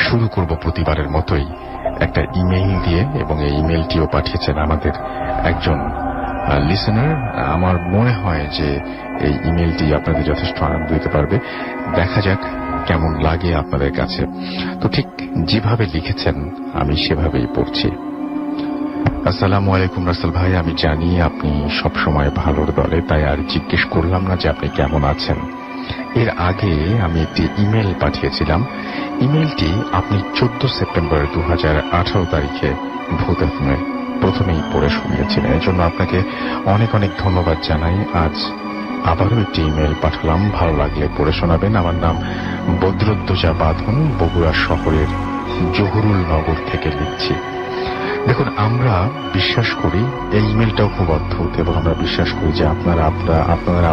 শুরু করব প্রতিবারের মতোই একটা ইমেইল দিয়ে, এবং এই ইমেইলটিও পাঠিয়েছেন আমাদের একজন লিসেনার। আমার মনে হয় যে এই ইমেইলটি আপনাদের যথেষ্ট আনন্দ দিতে পারবে। দেখা যাক কেমন লাগে আপনাদের কাছে। তো ঠিক যেভাবে লিখেছেন আমি সেভাবেই পড়ছি। আসসালামু আলাইকুম রাসেল ভাই, আমি জানি আপনি সবসময় ভালোর দলে, তাই আর জিজ্ঞেস করলাম না যে আপনি কেমন আছেন। এর আগে আমি একটি ইমেল পাঠিয়েছিলাম। ইমেলটি আপনি 14 সেপ্টেম্বর 2018 তারিখে ভূত এফএমে প্রথমেই পড়ে শুনিয়েছিলেন। এর জন্য আপনাকে অনেক অনেক ধন্যবাদ জানাই। আজ আবারও একটি ইমেল পাঠালাম, ভালো লাগলে পড়ে শোনাবেন। আমার নাম বদরুদ্দোজা বাঁধন, বগুড়া শহরের জহুরুল নগর থেকে লিখছি। দেখুন, আমরা বিশ্বাস করি, এই ইমেলটাও খুব অদ্ভুত, এবং আমরা বিশ্বাস করি যে আপনারা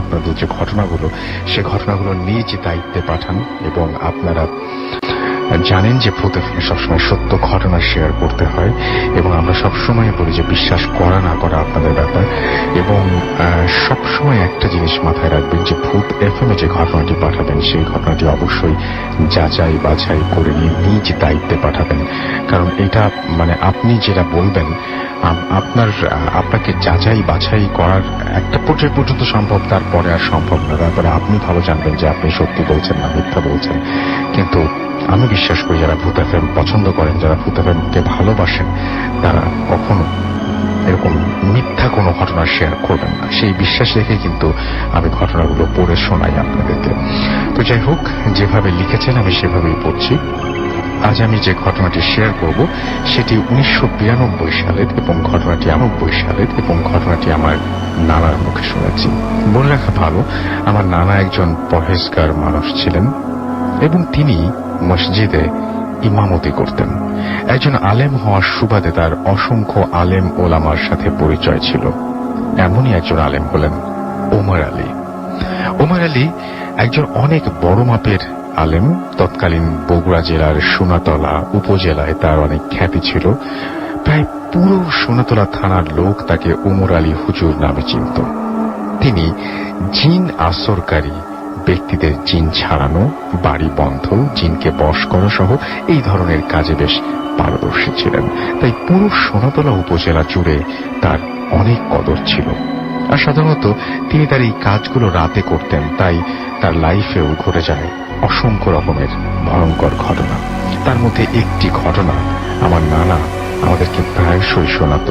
আপনাদের যে ঘটনাগুলো, সে ঘটনাগুলো নিজ দায়িত্বে পাঠান, এবং আপনারা জানেন যে ভূত এফএমে সবসময় সত্য ঘটনা শেয়ার করতে হয়, এবং আমরা সবসময় বলি যে বিশ্বাস করা না করা আপনাদের ব্যাপার। এবং সবসময় একটা জিনিস মাথায় রাখবেন যে ভূত এফএমে যে ঘটনাটি পাঠাবেন সেই ঘটনাটি অবশ্যই যাচাই বাছাই করে নিয়ে নিজ দায়িত্বে পাঠাবেন। কারণ এটা আপনি যেটা বলবেন আপনাকে যাচাই বাছাই করার একটা পর্যায় পর্যন্ত সম্ভব, তারপরে আর সম্ভব না। তারপরে আপনি ভালো জানবেন যে আপনি সত্যি বলছেন না মিথ্যা বলছেন। কিন্তু আমি বিশ্বাস করি যারা ভূত এফএম পছন্দ করেন, যারা ভূত এফএমকে ভালোবাসেন, তারা কখনো এরকম মিথ্যা কোনো ঘটনা শেয়ার করবেন না। সেই বিশ্বাস রেখে কিন্তু আমি ঘটনাগুলো পড়ে শোনাই আপনাদেরকে। তো যাই হোক, যেভাবে লিখেছেন আমি সেভাবেই পড়ছি। আজ আমি যে ঘটনাটি শেয়ার করব সেটি 1992 সালের, এবং ঘটনাটি আমার নানার মুখে শুনেছি। বলে রাখা ভালো, আমার নানা একজন পরহেজগার মানুষ ছিলেন, এবং তিনি মসজিদে ইমামতি করতেন। একজন আলেম হওয়ার সুবাদে তার অসংখ্য আলেম ওলামার সাথে পরিচয় ছিল। এমনই একজন আলেম হলেন ওমর আলী। ওমর আলী একজন অনেক বড় মাপের আলেম। তৎকালীন বগুড়া জেলার সোনাতলা উপজেলায় তার অনেক খ্যাতি ছিল। প্রায় পুরো সোনাতলা থানার লোক তাকে ওমর আলী হুজুর নামে চিনত। তিনি জিন আসরকারী ব্যক্তিদের জিন ছাড়ানো, বাড়ি বন্ধ, জিনকে বশ করা সহ এই ধরনের কাজে বেশ পারদর্শী ছিলেন। তাই পুরো সোনাতলা উপজেলা জুড়ে তার অনেক কদর ছিল। আর সাধারণত তিনি তার এই কাজগুলো রাতে করতেন, তাই তার লাইফেও ঘটে যায় অসংখ্য রকমের ভয়ঙ্কর ঘটনা। তার মধ্যে একটি ঘটনা আমার নানা আমাদেরকে প্রায়শই শোনাত।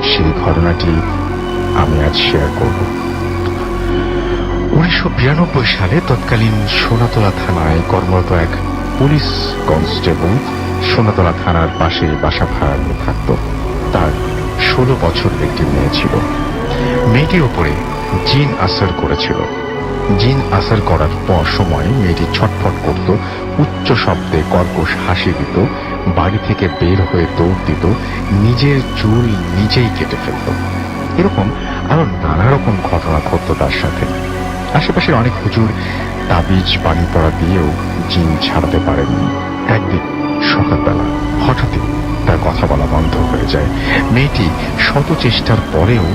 সেই ঘটনাটি আমি আজ শেয়ার করব। 1992 সালে তৎকালীন সোনাতলা থানায় কর্মরত এক পুলিশ কনস্টেবল সোনাতলা থানার পাশে বাসা ভাড়া নিয়ে থাকত। তার 16 বছর একটি মেয়ে ছিল। মেয়েটির উপরে জিন আসর করেছিল। জিন আসর করার পর সময় মেয়েটি ছটফট করত, উচ্চ শব্দে কর্কশ হাসি দিত, বাড়ি থেকে বের হয়ে দৌড় দিত, নিজের চুল নিজেই কেটে ফেলত। এরকম আরো নানা রকম ঘটনা ঘটত তার সাথে। আশেপাশের অনেক হুজুর তাবিজ বাণী পড়া দিয়েও জিন ছাড়াতে পারেননি। একদিন সকালবেলা হঠাৎই তার কথা বলা বন্ধ হয়ে যায়। মেয়েটি শত চেষ্টার পরেও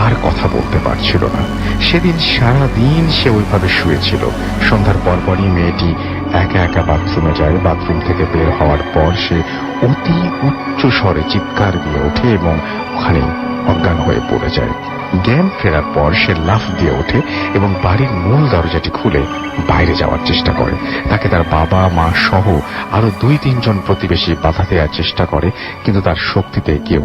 আর কথা বলতে পারছিল না। সেদিন সারাদিন সে ওইভাবে শুয়েছিল। সন্ধ্যার পরপরই মেয়েটি একা একা বাথরুমে যায়। বাথরুম থেকে বের হওয়ার পর সে অতি উচ্চ স্বরে চিৎকার দিয়ে ওঠে এবং ওখানে অজ্ঞান হয়ে পড়ে যায়। জ্ঞান ফেরার পর সে লাফ দিয়ে ওঠে এবং বাড়ির মূল দরজাটি খুলে বাইরে যাওয়ার চেষ্টা করে। তাকে তার বাবা মা সহ আরো 2-3 জন প্রতিবেশী বাধা দেওয়ার চেষ্টা করে, কিন্তু তার শক্তিতে কেউ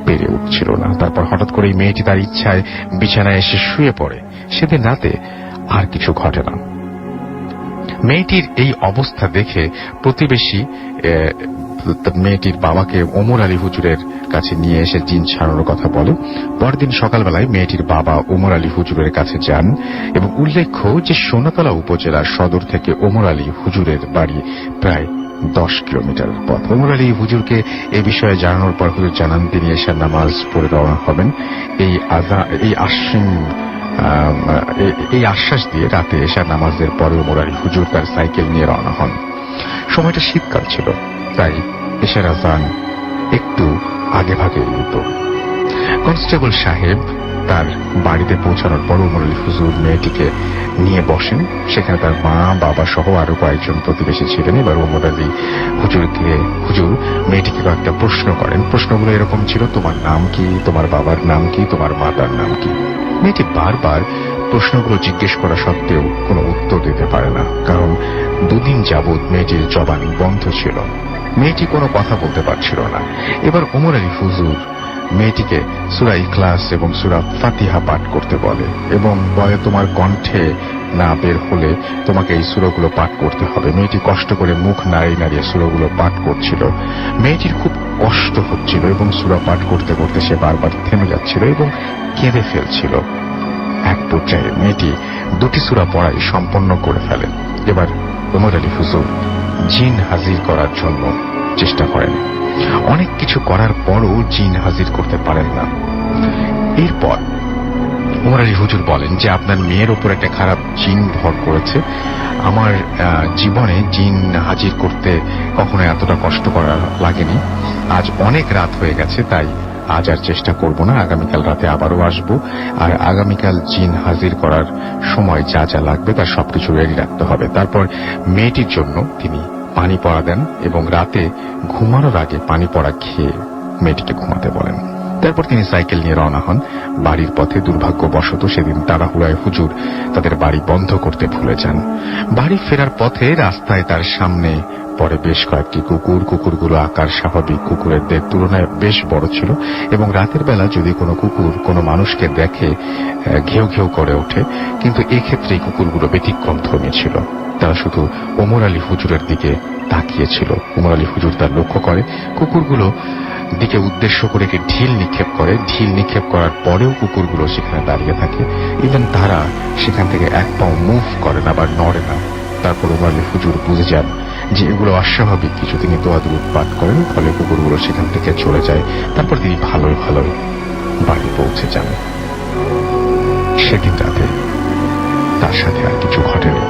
পেরে উঠছিল না। তারপর হঠাৎ করেই মেয়েটি তার ইচ্ছায় বিছানায় এসে শুয়ে পড়ে। সেদিন রাতে আর কিছু ঘটে না। মেয়েটির এই অবস্থা দেখে প্রতিবেশী মেয়েটির বাবাকে ওমর আলী হুজুরের কাছে নিয়ে এসে জিন ছাড়ানোর কথা বলে। পরদিন সকালবেলায় মেয়েটির বাবা ওমর আলী হুজুরের কাছে যান, এবং উল্লেখ্য যে সোনাতলা উপজেলার সদর থেকে ওমর আলী হুজুরের বাড়ি প্রায় 10 কিলোমিটার পথ। ওমর আলী হুজুরকে এই বিষয়ে জানানোর পর হুজুর জানান তিনি এশার নামাজ পড়ে রওনা হবেন। এই আশ্বাস দিয়ে রাতে এশার নামাজের পরে ওমর আলী হুজুর তার সাইকেল নিয়ে রওনা হন। সময়টা শীতকাল ছিল, তাই এশার আজান একটু আগে ভাগে দিত। কনস্টেবল সাহেব তার বাড়িতে পৌঁছানোর পর ওমর আলী হুজুর মেয়েটিকে নিয়ে বসেন। সেখানে তার মা, বাবা সহ আরো কয়েকজন প্রতিবেশী ছিলেন। এবার ওমর আলী হুজুর মেয়েটিকে কয়েকটা প্রশ্ন করেন। প্রশ্নগুলো এরকম ছিল, তোমার নাম কি, তোমার বাবার নাম কি, তোমার মাতার নাম কি। মেয়েটি বারবার প্রশ্নগুলো জিজ্ঞেস করা সত্ত্বেও কোনো উত্তর দিতে পারে না, কারণ দুদিন যাবৎ মেয়েটির জবান বন্ধ ছিল। মেয়েটি কোনো কথা বলতে পারছিল না। এবার ওমর আলী হুজুর মেয়েটিকে সূরা ইখলাস এবং সূরা ফাতিহা পাঠ করতে বলে এবং বলে, তোমার কণ্ঠে না বের হলে তোমাকে এই সূরাগুলো পাঠ করতে হবে। মেয়েটি কষ্ট করে মুখ নাড়িয়ে নাড়িয়ে সূরাগুলো পাঠ করছিল। মেয়েটির খুব কষ্ট হচ্ছিল এবং সূরা পাঠ করতে করতে সে বারবার থেমে যাচ্ছিল এবং কেঁদে ফেলছিল। এক পর্যায়ে মেয়েটি 2টি সূরা পড়াই সম্পন্ন করে ফেলে। এবার ওমর আলী হুজুর জিন হাজির করার জন্য চেষ্টা করেন। অনেক কিছু করার পরও জিন হাজির করতে পারেন না। এরপর ওমর আলী হুজুর বলেন যে, আপনার মেয়ের উপর একটা খারাপ জিন ভর করেছে। আমার জীবনে জিন হাজির করতে কখনো এতটা কষ্ট করা লাগেনি। আজ অনেক রাত হয়ে গেছে, তাই আজ আর চেষ্টা করব না। আগামীকাল রাতে আবারও আসবো, আর আগামীকাল জিন হাজির করার সময় যা যা লাগবে তার সবকিছু রেডি রাখতে হবে। তারপর মেয়েটির জন্য তিনি পানি পড়া দেন এবং রাতে ঘুমানোর আগে পানি পড়া খেয়ে মেয়েটিকে ঘুমাতে বলেন। তারপর তিনি সাইকেল নিয়ে রওনা হন বাড়ির পথে। দুর্ভাগ্যবশত সেদিন তাড়াহুড়ায় হুজুর তাদের বাড়ি বন্ধ করতে ভুলে যান। বাড়ি ফেরার পথে রাস্তায় তার সামনে পরে বেশ কয়েকটি কুকুর। কুকুরগুলো আকার স্বাভাবিক কুকুরের তুলনায় বেশ বড় ছিল এবং রাতের বেলা যদি কোনো কুকুর কোনো মানুষকে দেখে ঘেউ ঘেউ করে ওঠে, কিন্তু এক্ষেত্রে কুকুরগুলো ব্যতিক্রমধর্মী ছিল। তারা শুধু ওমর আলী হুজুরের দিকে তাকিয়েছিল। ওমর আলী হুজুর তার লক্ষ্য করে কুকুরগুলো দিকে উদ্দেশ্য করে একটি ঢিল নিক্ষেপ করে। ঢিল নিক্ষেপ করার পরেও কুকুরগুলো সেখানে দাঁড়িয়ে থাকে। ইভেন তারা সেখান থেকে এক পাও মুভ করে না বা নড়ে না। তারপর ওমর আলী হুজুর বুঝে যান যে এগুলো অস্বাভাবিক কিছু। তিনি দোয়া দুরূদ পাঠ করেন, ফলে কুকুরগুলো সেখান থেকে চলে যায়। তারপর তিনি ভালোই ভালোই বাড়ি পৌঁছে যান। সেদিন রাতে তার সাথে আর কিছু ঘটেনি।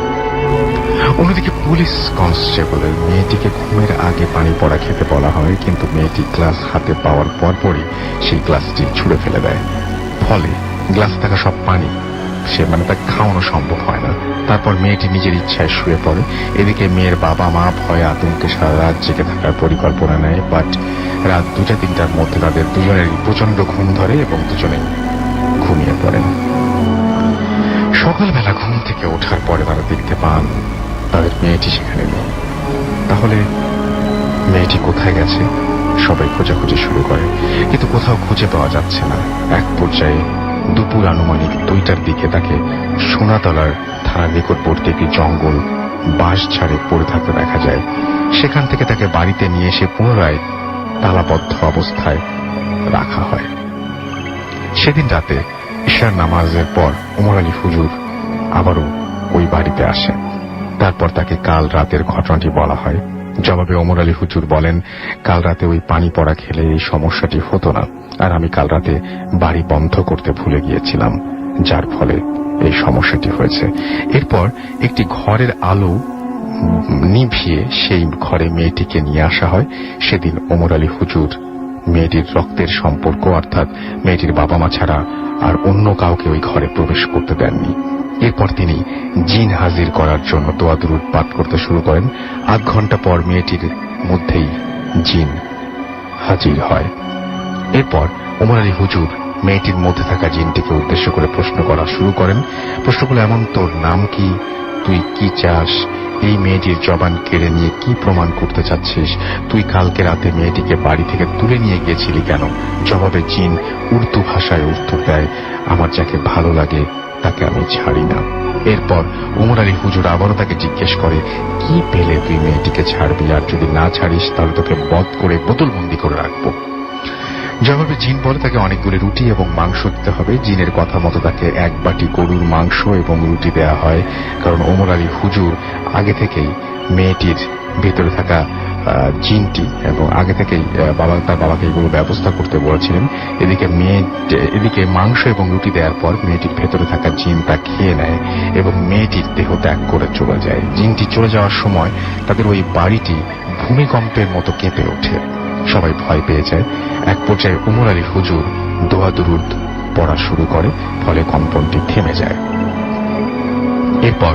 অন্যদিকে পুলিশ কনস্টেবলের মেয়েটিকে ঘুমের আগে পানি পড়া খেতে বলা হয়, কিন্তু মেয়েটি গ্লাস হাতে পাওয়ার পরপরই সেই গ্লাসটি ছুঁড়ে ফেলে দেয়। ফলে গ্লাস থাকা সব পানি তাকে খাওয়ানো সম্ভব হয় না। তারপর মেয়েটি নিজের ইচ্ছায় শুয়ে পড়ে। এদিকে মেয়ের বাবা মা ভয়ে আতঙ্কে সারা রাত জেগে থাকার পরিকল্পনা নেয়। বাট রাত 2টা-3টার মধ্যে তাদের দুজনেরই প্রচন্ড ঘুম ধরে এবং দুজনেই ঘুমিয়ে পড়েন। সকালবেলা ঘুম থেকে ওঠার পরে তারা দেখতে পান তাদের মেয়েটি সেখানে নেই। তাহলে মেয়েটি কোথায় গেছে? সবাই খোঁজাখুঁজি শুরু করে, কিন্তু কোথাও খুঁজে পাওয়া যাচ্ছে না। এক পর্যায়ে দুপুর আনুমানিক 2টার দিকে তাকে সোনাতলার থানার নিকটবর্তী একটি জঙ্গল বাঁশ ঝাড়ে পড়ে থাকতে দেখা যায়। সেখান থেকে তাকে বাড়িতে নিয়ে এসে পুনরায় তালাবদ্ধ অবস্থায় রাখা হয়। সেদিন রাতে ঈশার নামাজের পর ওমর আলী হুজুর আবারও ওই বাড়িতে আসেন। তারপর তাকে কাল রাতের ঘটনাটি বলা হয়। জবাবে ওমর আলী হুজুর বলেন, কাল রাতে ওই পানি পড়া খেলে এই সমস্যাটি হতো না, আর আমি কাল রাতে বাড়ি বন্ধ করতে ভুলে গিয়েছিলাম, যার ফলে এই সমস্যাটি হয়েছে। এরপর একটি ঘরের আলো নিভিয়ে সেই ঘরে মেয়েটিকে নিয়ে আসা হয়। সেদিন ওমর আলী হুজুর মেয়েটির রক্তের সম্পর্ক অর্থাৎ মেয়েটির বাবা মা ছাড়া আর অন্য কাউকে ওই ঘরে প্রবেশ করতে দেননি। এরপর তিনি জিন হাজির করার জন্য দোয়া দুরূদ পাঠ করতে শুরু করেন। 8 ঘন্টা পর মেয়েটির মধ্যেই জিন হাজির হয়। এরপর ওমর আলী হুজুর মেয়েটির মধ্যে থাকা জিনটিকে উদ্দেশ্য করে প্রশ্ন করা শুরু করেন। প্রশ্নগুলো এমন, তোর নাম কি, তুই কি চাস, এই মেয়েটির জবান কেড়ে নিয়ে কি প্রমাণ করতে চাচ্ছিস, তুই কালকে রাতে মেয়েটিকে বাড়ি থেকে তুলে নিয়ে গিয়েছিলি কেন? জবাবে জিন উর্দু ভাষায় উত্তর দেয়, আমার যাকে ভালো লাগে তাকে আমি ছাড়ি না। এরপর ওমর আলী হুজুর আবারও তাকে জিজ্ঞেস করে, কি পেলে তুই মেয়েটিকে ছাড়বি, আর যদি না ছাড়িস তাহলে তোকে বধ করে বোতলবন্দি করে রাখবো। জবাবে জিন বলে তাকে অনেকগুলি রুটি এবং মাংস দিতে হবে। জিনের কথা মতো তাকে 1 বাটি গরুর মাংস এবং রুটি দেয়া হয়, কারণ ওমর আলী হুজুর আগে থেকেই মেয়েটির ভেতরে থাকা জিনটি এবং আগে থেকেই তার বাবাকে এগুলো ব্যবস্থা করতে বলেছিলেন। এদিকে মাংস এবং রুটি দেওয়ার পর মেয়েটির ভেতরে থাকা জিন তা খেয়ে নেয় এবং মেয়েটির দেহ ত্যাগ করে চলে যায়। জিনটি চলে যাওয়ার সময় তাদের ওই বাড়িটি ভূমিকম্পের মতো কেঁপে ওঠে। সবাই ভয় পেয়ে যায়। এক পর্যায়ে ওমর আলী হুজুর দোয়া দুরূদ পড়া শুরু করে, ফলে কম্পনটি থেমে যায়। এরপর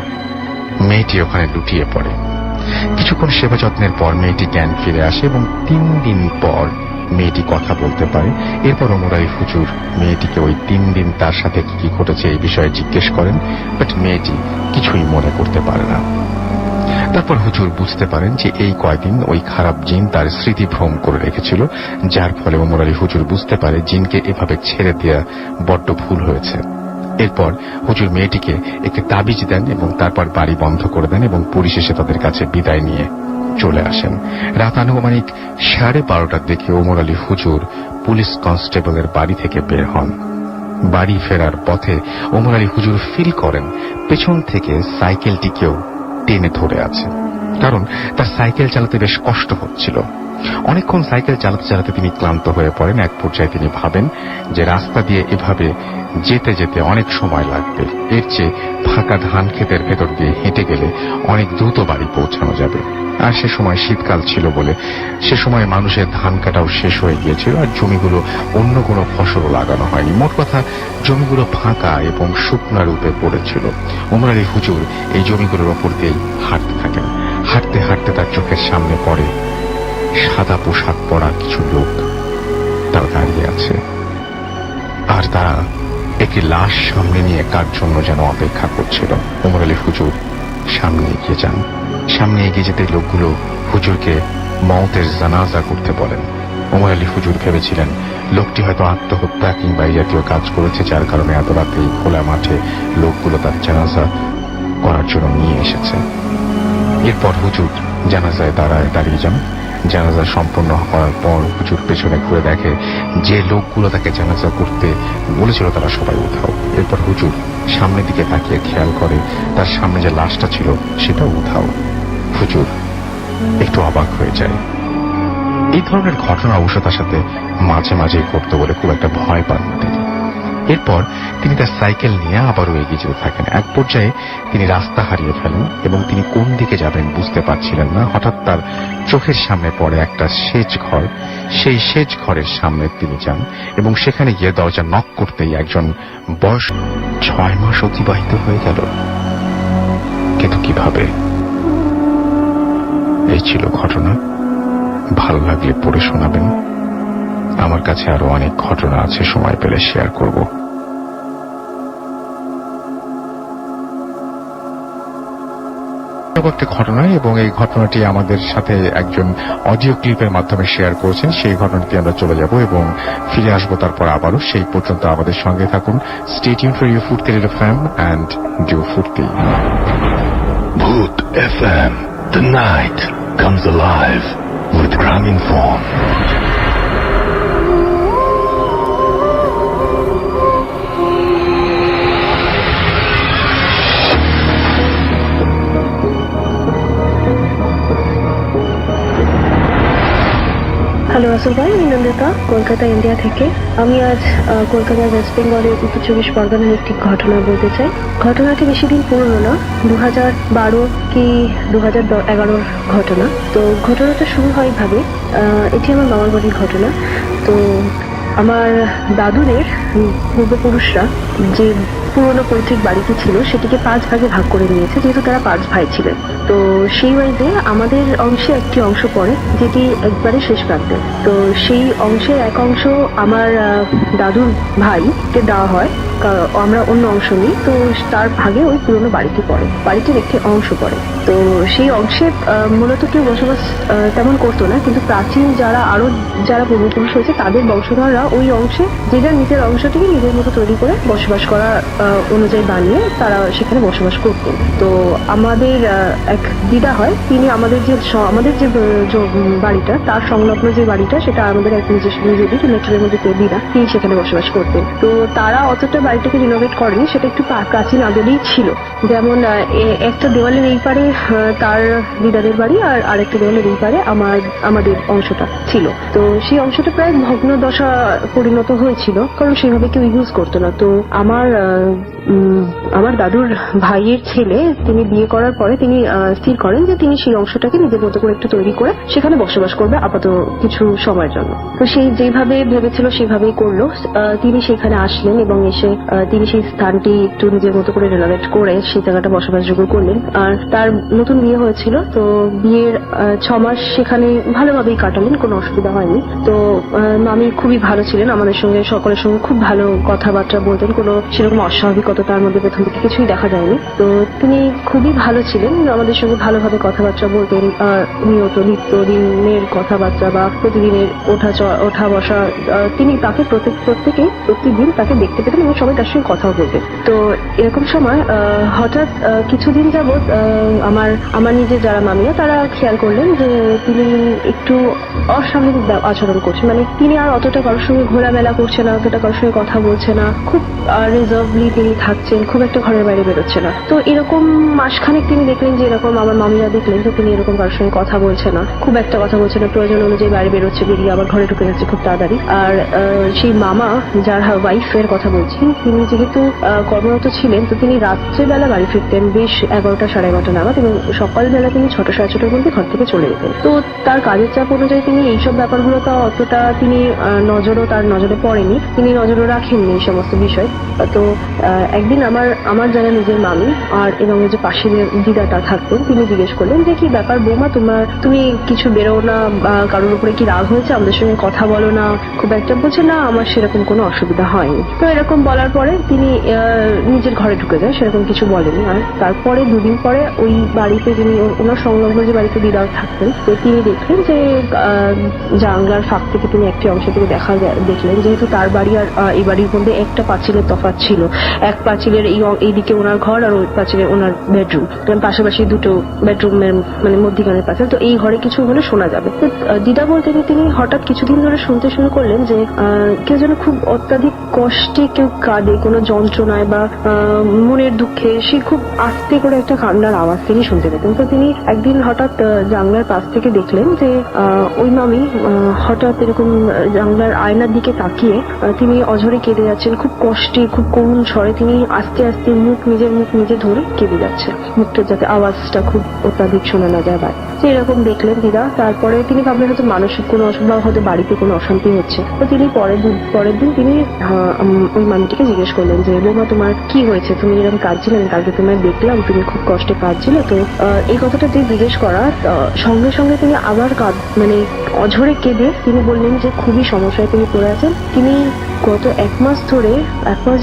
মেয়েটি ওখানে লুটিয়ে পড়ে। কিছুক্ষণ সেবা যত্নের পর মেয়েটি জ্ঞান ফিরে আসে এবং 3 দিন পর মেয়েটি কথা বলতে পারে। এরপর ওমর আলী হুজুর মেয়েটিকে ওই 3 দিন তার সাথে কি কি ঘটেছে এই বিষয়ে জিজ্ঞেস করেন, বাট মেয়েটি কিছুই মনে করতে পারে না। তারপর হুজুর বুঝতে পারেন যে এই কয়দিন ওই খারাপ জিন তার স্মৃতিভ্রম করে রেখেছিল, যার ফলে ওমর আলী হুজুর বুঝতে পারে জিনকে এভাবে ছেড়ে দেওয়া বড্ড ভুল হয়েছে। এরপর হুজুর মেয়েটিকে একটি তাবিজ দেন এবং তারপর বাড়ি বন্ধ করে দেন এবং পরিশেষে তাদের কাছে বিদায় নিয়ে চলে আসেন। রাত আনুমানিক 12:30টার দিকে ওমর আলী হুজুর পুলিশ কনস্টেবলের বাড়ি থেকে বের হন। বাড়ি ফেরার পথে ওমর আলী হুজুর ফিল করেন পেছন থেকে সাইকেলটিকেও টেনে ধরে আছে, কারণ তার সাইকেল চালাতে বেশ কষ্ট হচ্ছিল। অনেকক্ষণ সাইকেল চালাতে চালাতে তিনি ক্লান্ত হয়ে পড়েন। এক পর্যায়ে তিনি ভাবেন যে রাস্তা দিয়ে এভাবে যেতে যেতে অনেক সময় লাগবে, এর চেয়ে ফাঁকা ধান ক্ষেতের ভেতর দিয়ে হেঁটে গেলে অনেক দ্রুত বাড়ি পৌঁছানো যাবে। আর সে সময় শীতকাল ছিল বলে সে সময় মানুষের ধান কাটাও শেষ হয়ে গিয়েছিল, আর জমিগুলো অন্য কোনো ফসলও লাগানো হয়নি। মোট কথা জমিগুলো ফাঁকা এবং শুকনা রূপে পড়েছিল। ওমর আলী হুজুর এই জমিগুলোর ওপর দিয়েই হাঁটতে থাকেন। হাঁটতে হাঁটতে তার চোখের সামনে পড়ে সাদা পোশাক পরা কিছু লোক তারা দাঁড়িয়ে আছে, আর তারা একটি লাশ সামনে নিয়ে কার জন্য যেন অপেক্ষা করছিল। ওমর আলী হুজুর সামনে এগিয়ে যান। সামনে এগিয়ে যেতে লোকগুলো হুজুরকে মওতের জানাজা করতে বলেন। ওমর আলী হুজুর ভেবেছিলেন লোকটি হয়তো আত্মহত্যা কিংবা এই জাতীয় কাজ করেছে, যার কারণে এত রাতে খোলা মাঠে লোকগুলো তার জানাজা করার জন্য নিয়ে এসেছে। এরপর হুজুর জানাজায় দাঁড়িয়ে যান। জানাজা সম্পন্ন হওয়ার পর হুজুর পেছনে ঘুরে দেখে যে লোকগুলো তাকে জানাজা করতে বলেছিল তারা সবাই উধাও। এরপর হুজুর সামনের দিকে তাকিয়ে খেয়াল করে তার সামনে যে লাশটা ছিল সেটা উধাও। হুজুর একটু অবাক হয়ে যায়। এই ধরনের ঘটনা অবশ্য তার সাথে মাঝে মাঝে ঘটত বলে খুব একটা ভয় পান না তিনি। এরপর তিনি তার সাইকেল নিয়ে আবারও এগিয়ে যেতে থাকেন। এক পর্যায়ে তিনি রাস্তা হারিয়ে ফেলেন এবং তিনি কোন দিকে যাবেন বুঝতে পারছিলেন না। হঠাৎ তার চোখের সামনে পড়ে একটা সেচ ঘর। সেই সেচ ঘরের সামনে তিনি যান এবং সেখানে গিয়ে দরজা নক করতেই একজন বয়স 6 মাস অতিবাহিত হয়ে গেল। কিন্তু কিভাবে? এই ছিল ঘটনা। ভালো লাগলে পড়ে শোনাবেন। আমার কাছে আরো অনেক ঘটনা আছে, সময় পেলে শেয়ার করব। একটা ঘটনা, এবং এই ঘটনাটি আমাদের সাথে একজন অডিও ক্লিপের মাধ্যমে শেয়ার করেছেন। সেই ঘটনাটি আমরা চলে যাব এবং ফিরে আসবো তারপর আবারও। সেই পর্যন্ত আমাদের সঙ্গে থাকুন। Stay tune for you Foorti FM and do Foorti. Bhoot FM. The night comes alive with Graminphone. Hello Rasel ভাই, আমি নন্দিতা, কলকাতা ইন্ডিয়া থেকে। আমি আজ কলকাতার ওয়েস্ট বেঙ্গলের উত্তর 24 পরগনার একটি ঘটনা বলতে চাই। ঘটনাটি বেশি দিন পুরনো না, 2012 কি 2011 ঘটনা। তো ঘটনাটা শুরু হয় ভাবে, এটি আমার মামার বাড়ির ঘটনা। তো আমার দাদুদের পূর্বপুরুষরা যে পুরনো পৈতৃক বাড়িটি ছিল সেটিকে 5 ভাগে ভাগ করে নিয়েছে, যেহেতু তারা 5 ভাই ছিলেন। তো সেই ওয়াইজে আমাদের অংশে একটি অংশ পড়ে যেটি একবারে শেষ প্রান্তে। তো সেই অংশের এক অংশ আমার দাদুর ভাইকে দেওয়া হয়, আমরা অন্য অংশ নিই। তো তার ভাগে ওই পুরনো বাড়িটি পড়ে, বাড়িটির একটি অংশ পড়ে। তো সেই অংশে মূলত কেউ বসবাস তেমন করতো না, কিন্তু প্রাচীন যারা পূর্বপুরুষ হয়েছে তাদের বংশধররা ওই অংশে যে যার নিজের অংশটিকে নিজের মতো তৈরি করে বসবাস করা অনুযায়ী বানিয়ে তারা সেখানে বসবাস করতেন। তো আমাদের এক দিদা হয়, তিনি আমাদের যে বাড়িটা, তার সংলগ্ন যে বাড়িটা, সেটা আমাদের এক নিজেদের রিলেটিভের মধ্যে দিদা, তিনি সেখানে বসবাস করতেন। তো তারা অতটা বাড়িটাকে রিনোভেট করেনি, সেটা একটু প্রাচীন আমলেই ছিল। যেমন একটা দেওয়ালের এই পারে তার দিদাদের বাড়ি, আর আরেকটা দেওয়ালের এই পারে আমাদের অংশটা ছিল। তো সেই অংশটা প্রায় ভগ্ন দশা পরিণত হয়েছিল, কারণ সেভাবে কেউ ইউজ করতো না। তো আমার দাদুর ভাইয়ের ছেলে তিনি বিয়ে করার পরে তিনি স্থির করেন যে তিনি সেই অংশটাকে নিজের মতো করে একটু তৈরি করে সেখানে বসবাস করবে আপাতত কিছু সময়ের জন্য। তো সেই যেভাবে ভেবেছিল সেভাবেই করলো। তিনি সেখানে আসলেন এবং এসে তিনি সেই স্থানটি একটু নিজের মতো করে রেনোভেট করে সেই জায়গাটা বসবাসযোগ্য করলেন। আর তার নতুন বিয়ে হয়েছিল, তো বিয়ের 6 মাস সেখানে ভালোভাবেই কাটালেন, কোনো অসুবিধা হয়নি। তো মামি খুবই ভালো ছিলেন, আমাদের সঙ্গে সকলের সঙ্গে খুব ভালো কথাবার্তা বলতেন, কোনো সেরকম অস্বাভাবিকতা তার মধ্যে প্রথম থেকে কিছুই দেখা যায়নি। তো তিনি খুবই ভালো ছিলেন, আমাদের সঙ্গে ভালোভাবে কথাবার্তা বলতেন, নিয়ত নিত্যদিনের কথাবার্তা বা প্রতিদিনের ওঠা বসা, তিনি তাকে প্রতিদিন তাকে দেখতে পেতেন এবং সবাই তার সঙ্গে কথাও বলতেন। তো এরকম সময় হঠাৎ কিছুদিন যাবৎ আমার নিজের যারা মামিয়া তারা খেয়াল করলেন যে তিনি একটু অস্বাভাবিক আচরণ করছেন, মানে তিনি আর অতটা কারোর সঙ্গে ঘোরামেলা করছে না, অতটা কারোর সঙ্গে কথা বলছে না, খুব রিজার্ভলি তিনি থাকছেন, খুব একটা ঘরের বাইরে বেরোচ্ছে না। তো এরকম মাসখানেক তিনি দেখলেন যে এরকম আমার মামিরা দেখলেন যে তিনি এরকম কারোর সঙ্গে কথা বলছে না, খুব একটা কথা বলছে না, প্রয়োজন অনুযায়ী বাইরে বেরোচ্ছে, বেরিয়ে আবার ঘরে ঢুকে যাচ্ছে খুব তাড়াতাড়ি। আর সেই মামা যার ওয়াইফের কথা বলছি, তিনি যেহেতু কর্মরত ছিলেন, তো তিনি রাত্রেবেলা বাড়ি ফিরতেন বেশ 11টা সাড়ে 11টা নাগাদ, এবং সকালবেলা তিনি 6টা সাড়ে 6টার মধ্যে ঘর থেকে চলে যেতেন। তো তার কাজের চাপ অনুযায়ী তিনি এইসব ব্যাপারগুলো তো অতটা তিনি তার নজরে পড়েনি, তিনি নজরও রাখেননি এই সমস্ত বিষয়। তো একদিন আমার যারা নিজের মামি আর এবং যে পাশে যে দিদাটা থাকতেন, তিনি জিজ্ঞেস করলেন যে কি ব্যাপার বৌমা, তুমি কিছু বেরো না, কারোর উপরে কি রাগ হয়েছে, আমাদের সঙ্গে কথা বলো না খুব একটা? বলছে না, আমার সেরকম কোনো অসুবিধা হয়নি। তো এরকম বলার পরে তিনি নিজের ঘরে ঢুকে যায়, সেরকম কিছু বলেনি। আর তারপরে 2 দিন পরে ওই বাড়িতে যিনি ওনার সংলগ্ন যে বাড়িতে দিদা থাকতেন, তো তিনি দেখলেন যে জানলার ফাঁক থেকে তিনি একটি অংশ থেকে দেখলেন, যেহেতু তার বাড়ি আর এই বাড়ির মধ্যে একটা পাঁচিলের তফাৎ ছিল, এক পাঁচিলের এইদিকে ওনার ঘর আর ওই পাঁচিলে ওনার বেডরুম, পাশাপাশি দুটো বেডরুমের মানে মধ্যিখানের পাঁচিল। তো এই ঘরে কিছু হলে শোনা যাবে। তো দিদা বলতে তিনি হঠাৎ কিছুদিন ধরে শুনতে শুরু করলেন যে কেউ যেন খুব অত্যাধিক কষ্টে কেউ কাঁদে, কোনো যন্ত্রণায় বা মনের দুঃখে, সে খুব আস্তে করে একটা কান্নার আওয়াজ তিনি শুনতে পেতেন। তো তিনি একদিন হঠাৎ জানলার পাশ থেকে দেখলেন যে ওই মামি হঠাৎ এরকম জানলার আয়নার দিকে তাকিয়ে তিনি অঝরে কেঁদে যাচ্ছেন, খুব কষ্টে, খুব করুণ স্বরে তিনি আস্তে আস্তে নিজের মুখ নিজে ধরে কেঁদে যাচ্ছে, মুখটার যাতে আওয়াজটা খুব অত্যাধিক শোনা না যায় বাইরে। এরকম দেখলেন দিদা। তারপরে তিনি ভাবলেন হয়তো মানসিক কোনো অসুবিধা, হয়তো বাড়িতে কোনো অশান্তি হচ্ছে। তো তিনি পরের দিন তিনি ওই মামিটিকে জিজ্ঞেস করলেন যে বৌমা, তোমার কি হয়েছে, তুমি এরকম কাঁদছিলে, কালকে তোমায় দেখলাম তুমি খুব কষ্টে কাঁদছিলে। তো এই কথাটা তিনি জিজ্ঞেস করার সঙ্গে সঙ্গে তিনি আবার মানে অঝরে কেঁদে তিনি বললেন যে খুবই সমস্যায় তিনি পড়ে আছেন। তিনি গত 1 মাস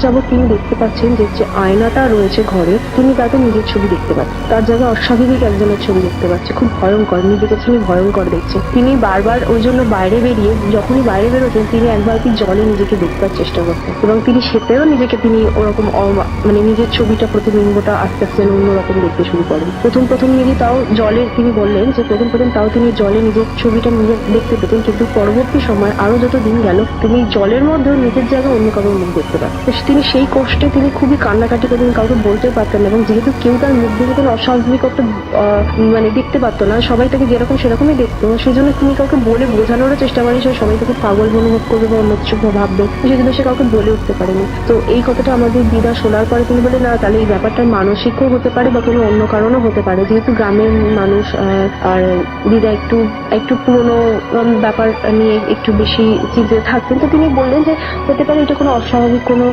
যাবত তিনি দেখতে পাচ্ছেন যে আয়নাটা রয়েছে ঘরে, তিনি তাতে নিজের ছবি দেখতে পাচ্ছেন, তার জায়গায় অস্বাভাবিক একজনের ছবি দেখতে পাচ্ছে, খুব ভয়ঙ্কর, নিজেকে তিনি ভয়ঙ্কর দেখছেন। তিনি বারবার ওই জন্য বাইরে বেরিয়ে, যখনই বাইরে বেরোতেন তিনি একবার কি জলে নিজেকে দেখবার চেষ্টা করতেন, এবং তিনি সেতেও নিজেকে তিনি ওরকম মানে নিজের ছবিটা, প্রতিবিম্বটা আস্তে আস্তে অন্যরকম দেখতে শুরু করেন। প্রথম নিজে তাও জলে, তিনি বললেন যে প্রথম তাও তিনি জলে নিজের ছবিটা নিজে দেখতে পেতেন, কিন্তু পরবর্তী সময় আরো যত দিন গেল তিনি জলের মধ্যেও নিজের জায়গায় অন্য কারোর মুখ দেখতে পান। তিনি সেই কষ্টে তিনি খুবই কান্নাকাটি করতেন, কাউকে বলতে পারতেন না, এবং যেহেতু কেউ তার মুখ দেখে কোনো অস্বাভাবিকতা মানে দেখতে পারতো না, সবাই তাকে যেরকম সেরকমই দেখতো, সেই জন্য তিনি কাউকে বলে বোঝানোর চেষ্টা করেন যে সবাই তাকে পাগল অনুভব করবে বা অন্য কিছু ভাববে, সেজন্য সে কাউকে বলে উঠতে পারেনি। তো এই কথাটা আমাদের দিদা শোনার পরে তিনি বলে, না তাহলে এই ব্যাপারটা মানসিকও হতে পারে বা কোনো অন্য কারণও হতে পারে, যেহেতু গ্রামের মানুষ আর দিদা একটু পুরনো ব্যাপার নিয়ে একটু বেশি চিন্তিত থাকতেন। তো তিনি বললেন যে হতে পারে এটা কোনো অস্বাভাবিক কোনো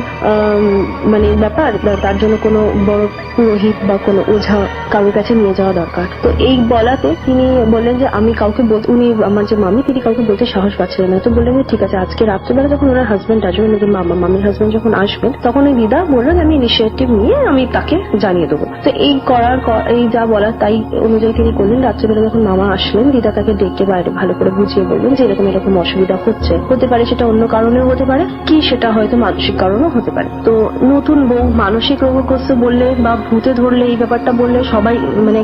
মানে ব্যাপার, তার জন্য কোনো বড় পুরোহিত বা কোনো ওঝা কারোর কাছে নিয়ে যাওয়া দরকার। তো এই বলাতে তিনি বললেন যে আমি কাউকে উনি আমার যে মামি, তিনি কাউকে বলতে সাহস পাচ্ছিলেন না। তো বললেন যে ঠিক আছে, আজকে রাত্রেবেলা যখন ওনার হাজবেন্ড আসবেন, নিজের মামির হাজবেন্ড যখন আসবেন, তখন ওই দিদা বললেন আমি ইনিশিয়েটিভ নিয়ে আমি তাকে জানিয়ে দেবো। তো এই যা বলার তাই অনুযায়ী তিনি করলেন। রাত্রেবেলা যখন মামা আসলেন, দিদা তাকে ডেকে বাইরে ভালো করে বুঝিয়ে বললেন যে এরকম এরকম অসুবিধা হতে পারে, সেটা অন্য কারণেও হতে পারে, কি সেটা হয়তো মানসিক কারণও হতে পারে। তো নতুন বউ মানসিক রোগগ্রস্ত বললে বা ভূতে ধরলে এই ব্যাপারটা বললে সবাই মানে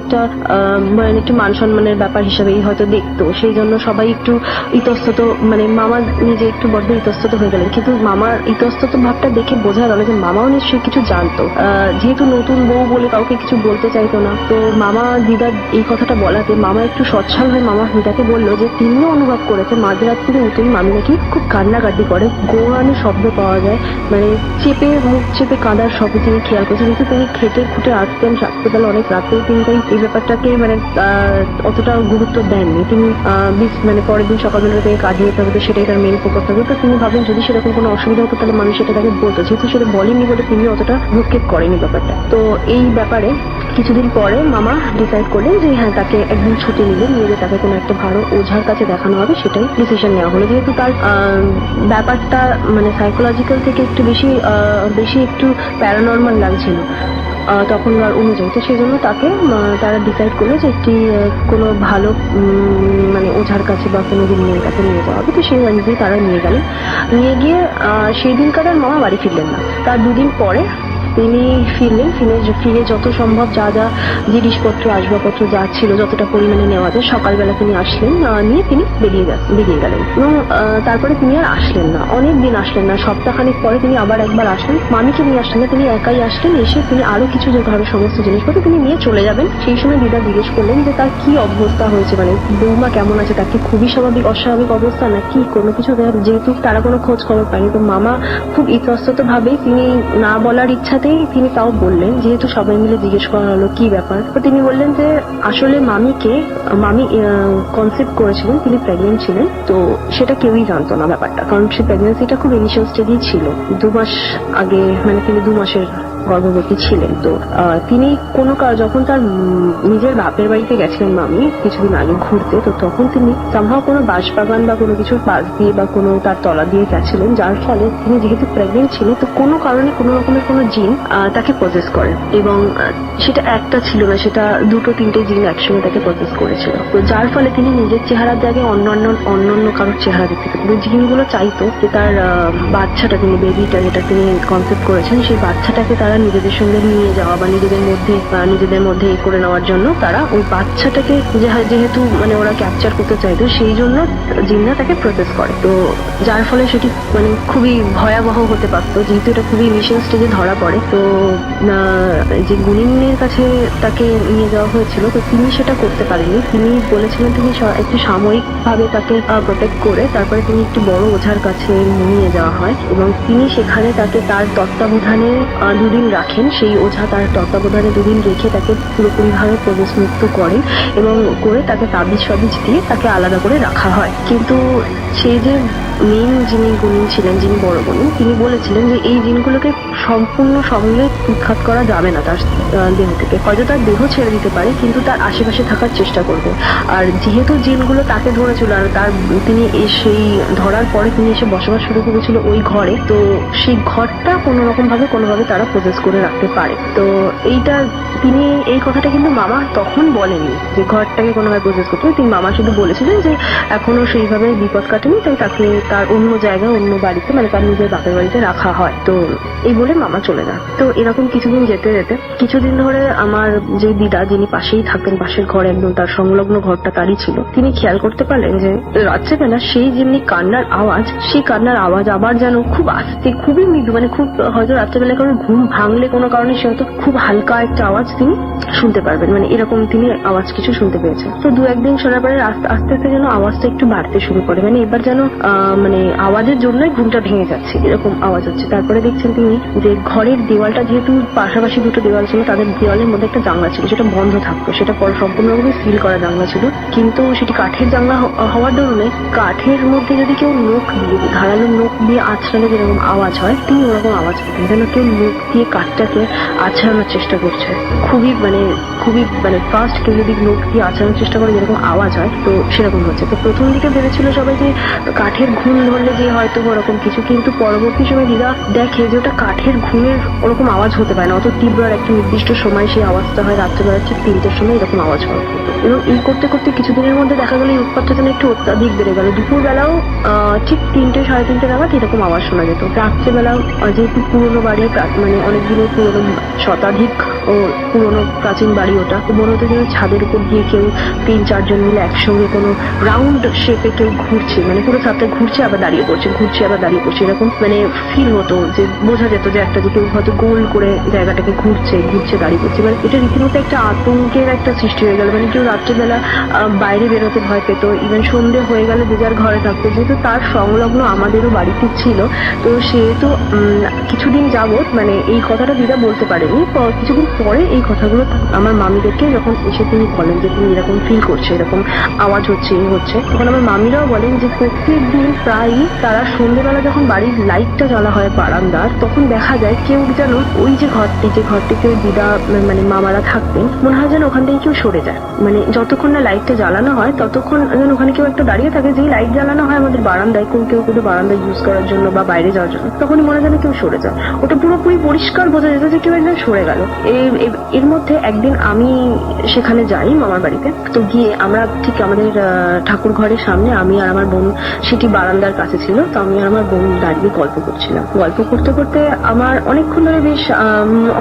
একটু মান সম্মানের ব্যাপার হিসেবেই হয়তো দেখতো, সেই জন্য সবাই একটু ইতস্তত, মানে মামা নিজে একটু বড্ড ইতস্তত হয়ে গেলেন। কিন্তু মামার ইতস্তত ভাবটা দেখে বোঝা গেল যে মামাও নিশ্চয়ই কিছু জানতো, যেহেতু নতুন বউ বলে কাউকে কিছু বলতে চাইতো না। তো মামা দিদার এই কথাটা বলাতে মামা একটু সচ্ছল হয়ে মামা দিদাকে বললো যে তিনিও অনুভব করেছে মাঝরাত থেকে উঠেই মামি নাকি খুব কান্নাকাটি করে, গোড়ানি শব্দ পাওয়া যায়, মানে মুখ চেপে কাঁদার শব্দ তিনি খেয়াল করেছেন। কিন্তু তিনি খেটে খুঁটে আসতেন রাত্রেবেলা অনেক রাতেও, তিনি তাই এই ব্যাপারটাকে মানে অতটা গুরুত্ব দেননি। তিনি মানে পরের দিন সকালবেলা থেকে কাজে যেতে হবে, সেটাই তার মেন ফোকাস থাকবে। তো তিনি ভাবেন যদি সেরকম কোনো অসুবিধা হতো তাহলে মানুষ সেটা তাকে বলতো, যেহেতু সেটা বলেনি বলে তিনি অতটা ভ্রুক্ষেপ করেনি ব্যাপারটা। তো এই ব্যাপারে কিছুদিন পরে মামা ডিসাইড করলেন যে হ্যাঁ তাকে একদিন ছুটি নিয়ে তাকে কোনো একটা ভালো ওঝার কাছে দেখানো হবে, সেটাই ডিসিশন নেওয়া হলো। যেহেতু তার ব্যাপারটা মানে সাইকোলজিক্যাল থেকে একটু বেশি একটু প্যারানর্মাল লাগছিল তখনকার অনুযায়ী, তো সেই জন্য তারা ডিসাইড করলো যে একটি কোনো ভালো মানে ওঝার কাছে বা কোনো দিনের কাছে নিয়ে যাওয়া হবে। তো সেই অনুযায়ী তারা নিয়ে গিয়ে সেই দিনকার আর মামা বাড়ি ফিরলেন না। তার দুদিন পরে তিনি ফিরে যত সম্ভব যা জিনিসপত্র আসবাবপত্র যা ছিল যতটা পরিমাণে নেওয়া যায় সকালবেলা তিনি আসলেন, নিয়ে তিনি বেরিয়ে গেলেন এবং তারপরে তিনি আর আসলেন না, অনেক দিন আসলেন না। সপ্তাহখানেক পরে তিনি আবার একবার আসলেন, মামিকে নিয়ে আসলেন না, তিনি একাই আসলেন। এসে তিনি আরো কিছু যে ঘরের সমস্ত জিনিসপত্র তিনি নিয়ে চলে যাবেন। সেই সময় দিদা জিজ্ঞেস করলেন যে তার কি অবস্থা হয়েছে, মানে বৌমা কেমন আছে, তার কি খুবই অস্বাভাবিক অবস্থা নাকি কোনো কিছু, যেহেতু তারা কোনো খোঁজ খবর পায়নি। তো মামা খুব ইতস্তত ভাবে তিনি না বলার ইচ্ছাতে তিনি তাও বললেন, যেহেতু সবাই মিলে জিজ্ঞেস করা হলো কি ব্যাপার, তো তিনি বললেন যে আসলে মামি কনসেপ্ট করেছিলেন, তিনি প্রেগনেন্ট ছিলেন। তো সেটা কেউই জানতো না ব্যাপারটা, কারণ সেই প্রেগনেন্সিটা খুব ইনিশিয়াল স্টেজেই ছিল, 2 মাস আগে, মানে তিনি 2 মাসের গর্ভবতী ছিলেন। তো তিনি যখন তার নিজের বাপের বাড়িতে গেছিলেন মামি কিছুদিন আগে ঘুরতে, তো তখন তিনি সম্ভব কোনো বাঁশবাগান বা কোনো কিছুর পাশ দিয়ে বা কোনো তার তলা দিয়ে গেছিলেন, যার ফলে তিনি যেহেতু প্রেগনেন্ট ছিলেন তো কোনো কারণে কোনো রকমের কোনো জিন তাকে পজেস করে, এবং সেটা একটা ছিল না, সেটা 2-3টে জিন একসঙ্গে তাকে পজেস করেছিল। তো যার ফলে তিনি নিজের চেহারার জায়গায় অন্য কারোর চেহারা দেখতে পেতেন। জিনগুলো চাইতো যে তার বাচ্চাটা, তিনি বেবিটা যেটা তিনি কনসেপ্ট করেছেন, সেই বাচ্চাটাকে তারা নিজেদের সঙ্গে নিয়ে যাওয়া বা নিজেদের মধ্যে করে নেওয়ার জন্য তারা ওই বাচ্চাটাকে যেহেতু মানে ওরা ক্যাপচার করতে চাইতো, সেই জন্য জিনরা তাকে প্রসেস করে। তো যার ফলে সেটি মানে খুবই ভয়াবহ হতে পারতো, যেহেতু এটা খুবই ইনিশিয়াল স্টেজে ধরা পড়ে। তো যে গুণিনের কাছে তাকে নিয়ে যাওয়া হয়েছিল, তো তিনি সেটা করতে পারেননি। তিনি বলেছিলেন তিনি একটু সাময়িক ভাবে তাকে প্রোটেক্ট করে তারপরে তিনি একটু বড় ওঝার কাছে নিয়ে যাওয়া হয়, এবং তিনি সেখানে তাকে তার তত্ত্বাবধানে 2 দিন রাখেন। সেই ওঝা তার তত্ত্বাবধানে 2 দিন রেখে তাকে পুরোপুরিভাবে প্রবেশ মুক্ত করেন এবং করে তাকে তাবিজ দিয়ে তাকে আলাদা করে রাখা হয়। কিন্তু সেই যে মেন যিনি গুণিন ছিলেন, যিনি বড় গুণিন, তিনি বলেছিলেন যে এই জিনগুলোকে সম্পূর্ণ সঙ্গে উৎখাত করা যাবে না তার দেহ থেকে, হয়তো তার দেহ ছেড়ে দিতে পারে কিন্তু তার আশেপাশে থাকার চেষ্টা করবে। আর যেহেতু জিনগুলো তাকে ধরেছিল আর তিনি সেই ধরার পরে তিনি এসে বসবাস শুরু করেছিল ওই ঘরে, তো সেই ঘরটা কোনোভাবে তারা প্রসেস করে রাখতে পারে। তো তিনি এই কথাটা কিন্তু মামা তখন বলেনি যে ঘরটাকে কোনোভাবে প্রসেস করতে, তিনি মামা শুধু বলেছিলেন যে এখনো সেইভাবে বিপদ কাটেনি, তাই তাকে তার অন্য জায়গায় অন্য বাড়িতে মানে তার নিজের বাপের বাড়িতে রাখা হয়। তো এই বলে মামা চলে যান। তো এরকম কিছুদিন যেতে কিছুদিন ধরে আমার যে দিদা, যিনি পাশেই থাকতেন, পাশের ঘর একদম তার সংলগ্ন ঘরটা তারই ছিল, তিনি খেয়াল করতে পারলেন যে রাত্রেবেলা সেই যেমনি কান্নার আওয়াজ আবার যেন খুব আস্তে, খুবই মৃদু, মানে খুব হয়তো রাত্রেবেলা কারণ ঘুম ভাঙলে কোনো কারণে সে হয়তো খুব হালকা একটা আওয়াজ তিনি শুনতে পারবেন, মানে এরকম তিনি আওয়াজ কিছু শুনতে পেয়েছেন। তো 2-1 দিন শোনার পরে আস্তে আস্তে যেন আওয়াজটা একটু বাড়তে শুরু করে, মানে এবার যেন মানে আওয়াজের জন্যই ঘুমটা ভেঙে যাচ্ছে এরকম আওয়াজ হচ্ছে। তারপরে দেখছেন তিনি যে ঘরের দেওয়ালটা, যেহেতু পাশাপাশি 2টো দেওয়াল ছিল, তাদের দেওয়ালের মধ্যে একটা জানলা ছিল, সেটা বন্ধ থাকতো, সেটা সম্পূর্ণভাবে সিল করা জানলা ছিল, কিন্তু সেটি কাঠের জানলা হওয়ার দরুনে কাঠের মধ্যে যদি কেউ ধারালো নখ দিয়ে আছড়ালে যেরকম আওয়াজ হয়, তিনি ওরকম আওয়াজ পেতেন, যেন কেউ নখ দিয়ে কাঠটাকে আছড়ানোর চেষ্টা করছে, খুবই মানে ফার্স্ট কেউ যদি নখ দিয়ে আছড়ানোর চেষ্টা করে যেরকম আওয়াজ হয়, তো সেরকম হচ্ছে। তো প্রথম দিকে ভেবেছিল সবাই যে কাঠের ঘুণ ধরলে যে হয়তো ওরকম কিছু, কিন্তু পরবর্তী সময় দিদা দেখে যে ওটা কাঠের কাঠের ঘুমের ওরকম আওয়াজ হতে পারে না, অত তীব্র আর একটা নির্দিষ্ট সময় সেই আওয়াজটা হয় রাত্রেবেলা ঠিক 3টের সময় এরকম আওয়াজ হওয়া হতো। এবং এই করতে করতে কিছুদিনের মধ্যে দেখা গেল এই উৎপাতটা যেন একটু অত্যাধিক বেড়ে গেল। দুপুরবেলাও ঠিক 3টে 3:30 নাগাদ এরকম আওয়াজ শোনা যেত। রাত্রেবেলাও যেহেতু পুরোনো বাড়ি, মানে অনেক দিনের পুরোনো, শতাধিক ও পুরোনো প্রাচীন বাড়ি, ওটা মনে হতো যেন ছাদের উপর গিয়ে কেউ 3-4 জন মিলে একসঙ্গে কোনো রাউন্ড শেপে কেউ ঘুরছে, মানে পুরো ছাদটা ঘুরছে আবার দাঁড়িয়ে পড়ছে, ঘুরছে আবার দাঁড়িয়ে পড়ছে, এরকম মানে ফিল হতো, যে বোঝা যেত যে একটা যে কেউ হয়তো গোল করে জায়গাটাকে ঘুরছে দাঁড়িয়ে পড়ছে। মানে এটা রীতিমতো একটা আতঙ্কের একটা সৃষ্টি হয়ে গেল। মানে কেউ রাত্রিবেলা বাইরে বেরোতে ভয় পেত, ইভেন সন্ধ্যে হয়ে গেলে যে যার ঘরে থাকতো। যেহেতু তার সংলগ্ন আমাদেরও বাড়িতে ছিল, তো সেহেতু কিছুদিন যাবত মানে এই কথাটা দিদা বলতে পারেনি। কিছুদিন পরে এই কথাগুলো আমার মামিদেরকে যখন এসে তিনি বলেন যে তিনি এরকম ফিল করছে, এরকম আওয়াজ হচ্ছে, তখন আমার মামিরাও বলেন যে প্রত্যেকদিন প্রায়ই তারা সন্ধ্যেবেলা যখন বাড়ির লাইটটা জ্বালা হয় বারান্দার, তখন দেখা যায় কেউ যেন ওই যে ঘরটিতে ওই দিদা মানে মামারা থাকতেন, মনে হয় যেন ওখান থেকে কেউ সরে যায়। মানে যতক্ষণ না লাইটটা জ্বালানো হয় ততক্ষণ যেন ওখানে কেউ একটা দাঁড়িয়ে থাকে। যেই লাইট জ্বালানো হয় আমাদের বারান্দায়, কেউ বারান্দায় ইউজ করার জন্য বা বাইরে যাওয়ার জন্য, তখনই মনে যেন কেউ সরে যায়। ওটা পুরোপুরি পরিষ্কার বোঝা যেত যে কেউ একজন সরে গেল। এর মধ্যে একদিন আমি সেখানে যাই মামার বাড়িতে। তো গিয়ে আমরা ঠিক আমাদের ঠাকুর ঘরের সামনে, আমি আর আমার বোন সেটি বারান্দার কাছে ছিল, তো আমি আর আমার বোন দাঁড়িয়ে গল্প করছিলাম। গল্প করতে করতে আমার অনেকক্ষণ ধরে বেশ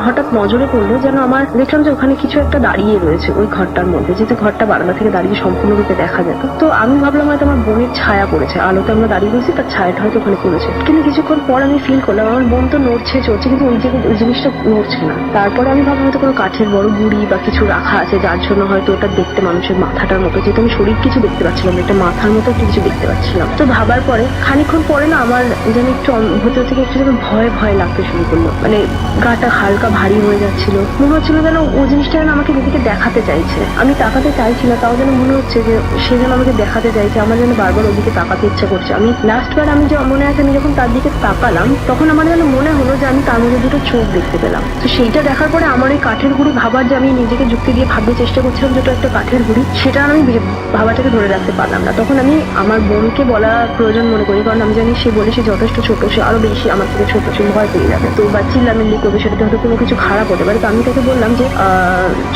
হঠাৎ নজরে পড়লো যেন আমার, দেখলাম যে ওখানে কিছু একটা দাঁড়িয়ে রয়েছে ওই ঘরটার মধ্যে, যেহেতু ঘরটা বারান্দা থেকে দাঁড়িয়ে সম্পূর্ণরূপে দেখা যেত। তো আমি ভাবলাম হয়তো আমার বোনের ছায়া পড়েছে, আলোতে আমরা দাঁড়িয়ে রয়েছি, তার ছায়াটা হয়তো ওখানে পড়েছে। কিন্তু কিছুক্ষণ পর আমি ফিল করলাম আমার বোন তো নড়ছে চড়ছে, কিন্তু ওই জিনিসটা নড়ছে না। তারপরে আমি ভাবলাম হয়তো কোনো কাঠের বড় গুড়ি বা কিছু রাখা আছে, যার জন্য হয়তো ওটা দেখতে মানুষের মাথাটার মতো, যেহেতু আমি শরীর কিছু দেখতে পাচ্ছিলাম, একটা মাথার মতো কিছু দেখতে পাচ্ছিলাম। তো ভাবার পরে খানিক্ষণ পরে না আমার যেন একটু ভেতর থেকে একটু যেন ভয় লাগতে শুরু করলো। মানে গাটা হালকা ভারী হয়ে যাচ্ছিল, মনে হচ্ছিল যেন ও জিনিসটা যেন আমাকে নিজেকে দেখাতে চাইছে। আমি তাকাতে চাইছি না, তাও যেন মনে হচ্ছে যে সে যেন আমাকে দেখাতে চাইছে। আমার যেন বারবার ওদিকে তাকাতে ইচ্ছা করছে। আমি লাস্টবার আমি যে মনে আছে আমি যখন তার দিকে তাকালাম, তখন আমার যেন মনে হলো যে আমি তার মধ্যে দুটো চোখ দেখতে পেলাম। তো সেইটা দেখার পরে আমার ওই কাঠের গুঁড়ি ভাবার, যে আমি নিজেকে যুক্তি দিয়ে ভাবতে চেষ্টা করছিলাম যেটা একটা কাঠের গুঁড়ি, সেটা আমি ভাবাটাকে ধরে রাখতে পারলাম না। তখন আমি আমার বোনকে বলা প্রয়োজন মনে করি, কারণ আমি জানি সে বলে সে যথেষ্ট ছোট, সে আরো বেশি আমার থেকে ছোট, সে ভয় পেয়ে যাবে, তো বা চিল্লামিল্লি করবে, সেটাতে হয়তো কোনো কিছু খারাপ হতে পারে। তো আমি তাকে বললাম যে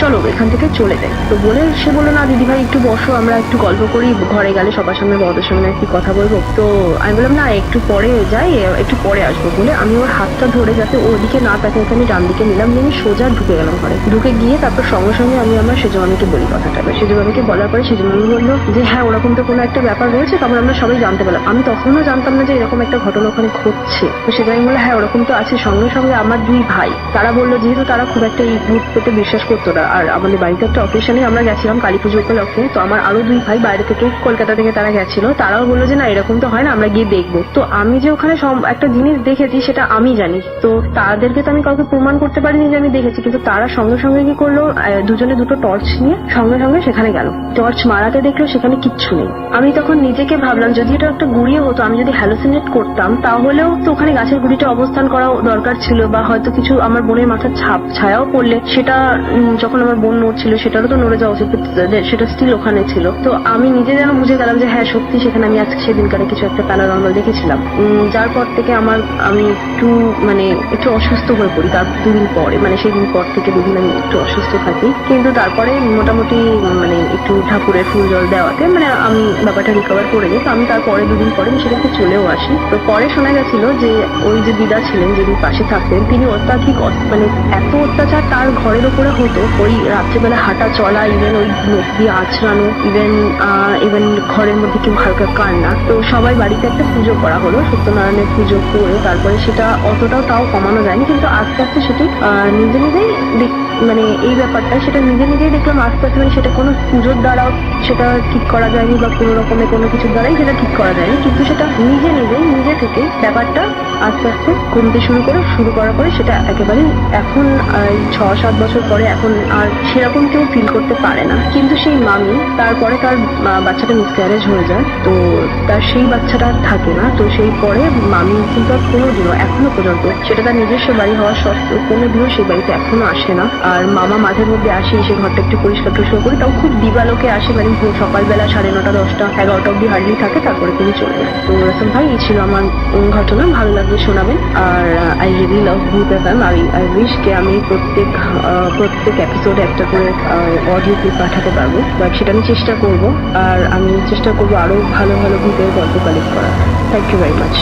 চলো এখান থেকে চলে যাই। তো বলে সে বললো না দিদি ভাই একটু বসো, আমরা একটু গল্প করি, ঘরে গেলে সবার সামনে বড়দের সামনে একটু কথা বলবো। তো আমি বললাম না একটু পরে যাই, একটু পরে আসবো বলে আমি ওর হাতটা ধরে যাতে ওদিকে না তাকিয়ে আমি ডান দিকে নিলাম, নিয়ে আমি সোজা ঢুকে গেলাম ঘরে। ঢুকে গিয়ে তারপর সঙ্গে সঙ্গে আমি আমার সেজমামিকে বলি কথাটা। সেজমামিকে বলার পরে সেজমামি বললো যে হ্যাঁ ওরকম তো কোনো একটা ব্যাপার রয়েছে। তখন আমরা সবাই জানতে পারলাম, আমি তখনও জানতাম না যে এরকম একটা ঘটনা ওখানে ঘটছে। তো সেজমামি বললো হ্যাঁ ওরকম তো আছে। সঙ্গে সঙ্গে আমার 2 ভাই তারা বললো, যেহেতু তারা খুব একটা এই ভূত পেতে বিশ্বাস করতো না, আর আমাদের বাড়িতে একটা অকেশনে আমরা গেছিলাম কালী পুজো উপলক্ষে, তো আমার আরো 2 ভাই বাইরে থেকে কলকাতা থেকে তারা গেছিল, তারাও বললো যে না এরকম তো হয় না, আমরা গিয়ে দেখবো। তো আমি যে ওখানে একটা জিনিস দেখেছি সেটা আমি জানি, তো তাদেরকে তো আমি কাউকে প্রমাণ করতে পারিনি যে আমি দেখেছি, কিন্তু তারা সঙ্গে সঙ্গে কি করলো, দুজনে দুটো টর্চ নিয়ে সঙ্গে সঙ্গে সেখানে গেল। টর্চ মারাতে দেখলো সেখানে কিচ্ছু নেই। আমি তখন নিজেকে ভাবলাম যদি এটা একটা গুড়িয়ে হতো, আমি যদি হ্যালোসিনেট করতাম, তাহলেও তো ওখানে গাছের গুড়িটা অবস্থান করা দরকার ছিল, বা হয়তো কিছু আমার বোনের মাথার ছায়াও পড়লে সেটা যখন আমার বোন নড়ছিল সেটারও তো নড়ে যাওয়া উচিত, সেটা স্টিল ওখানে ছিল। তো আমি নিজে যেন বুঝে গেলাম যে হ্যাঁ সত্যি সেখানে আমি আজকে সেদিনকারে কিছু একটা প্যারানর্মাল দেখেছিলাম। যার পর থেকে আমি একটু অসুস্থ হয়ে পড়ি তার 2 দিন পরে, মানে সেই দিন পর থেকে 2 দিন আমি একটু অসুস্থ থাকি। কিন্তু তারপরে মোটামুটি একটু ঠাকুরের ফুল জল দেওয়াতে আমি ব্যাপারটা রিকভার করে যাই। তো আমি তারপরে 2 দিন পরে আমি সেখানে চলেও আসি। তো পরে শোনা গেছিল যে ওই যে দিদা ছিলেন, যিনি পাশে থাকতেন, তিনি অত্যাধিক এত অত্যাচার তার ঘরের উপরে হতো, ওই রাত্রেবেলা হাঁটা চলা, ইভেন ওই নখ দিয়ে আঁচড়ানো, ইভেন ঘরের মধ্যে কেউ হালকা কান্না। তো সবাই বাড়িতে একটা পুজো করা হলো, সত্যনারায়ণের পুজো করে তারপরে সেটা অতটাও তাও কমানো যায়নি, কিন্তু আস্তে আস্তে সেটি নিজে নিজেই এই ব্যাপারটা সেটা নিজেই দেখলাম আস্তে আস্তে, সেটা কোনো পুজোর দ্বারাও সেটা ঠিক করা যায়নি, বা কোনো রকমের কোনো কিছুর দ্বারাই সেটা ঠিক করা যায়নি, কিন্তু সেটা নিজে থেকে ব্যাপারটা আস্তে আস্তে কমতে শুরু করার পরে সেটা একেবারে এখন 6-7 বছর পরে এখন আর সেরকম কেউ ফিল করতে পারে না। কিন্তু সেই মামি তারপরে তার বাচ্চাটা মিসক্যারেজ হয়ে যায়, তো তার সেই বাচ্চাটা থাকে না। তো সেই পরে মামি কিন্তু আর কোনোদিনও এখনো পর্যন্ত, সেটা তার নিজস্ব বাড়ি হওয়া সত্ত্বেও, কোনোদিনও সেই বাড়িতে এখনো আসে না। আর মামা মাঝে মধ্যে আসে, এসে ঘরটা একটু পরিষ্কার টরিষ্কার করি, তাও খুব দিবালোকে আসে, মানে ভোর সকালবেলা 9:30, 10টা, 11টা অব্দি হার্ডলি থাকে, তারপরে তিনি চলে যায়। তো রাসেল ভাই, এই ছিল আমার ঘটনা, ভালো লাগবে শোনাবেন। আর আই রিয়েলি লাভ ভূত এফএম। আই উইশ কে আমি প্রত্যেক এপিসোডে একটা করে অডিও ক্লিপ পাঠাতে পারবো, বাট সেটা আমি চেষ্টা করব। আর আমি চেষ্টা করবো আরো ভালো ভালো ভূতের গল্প কালেক্ট করা। Thank you very much.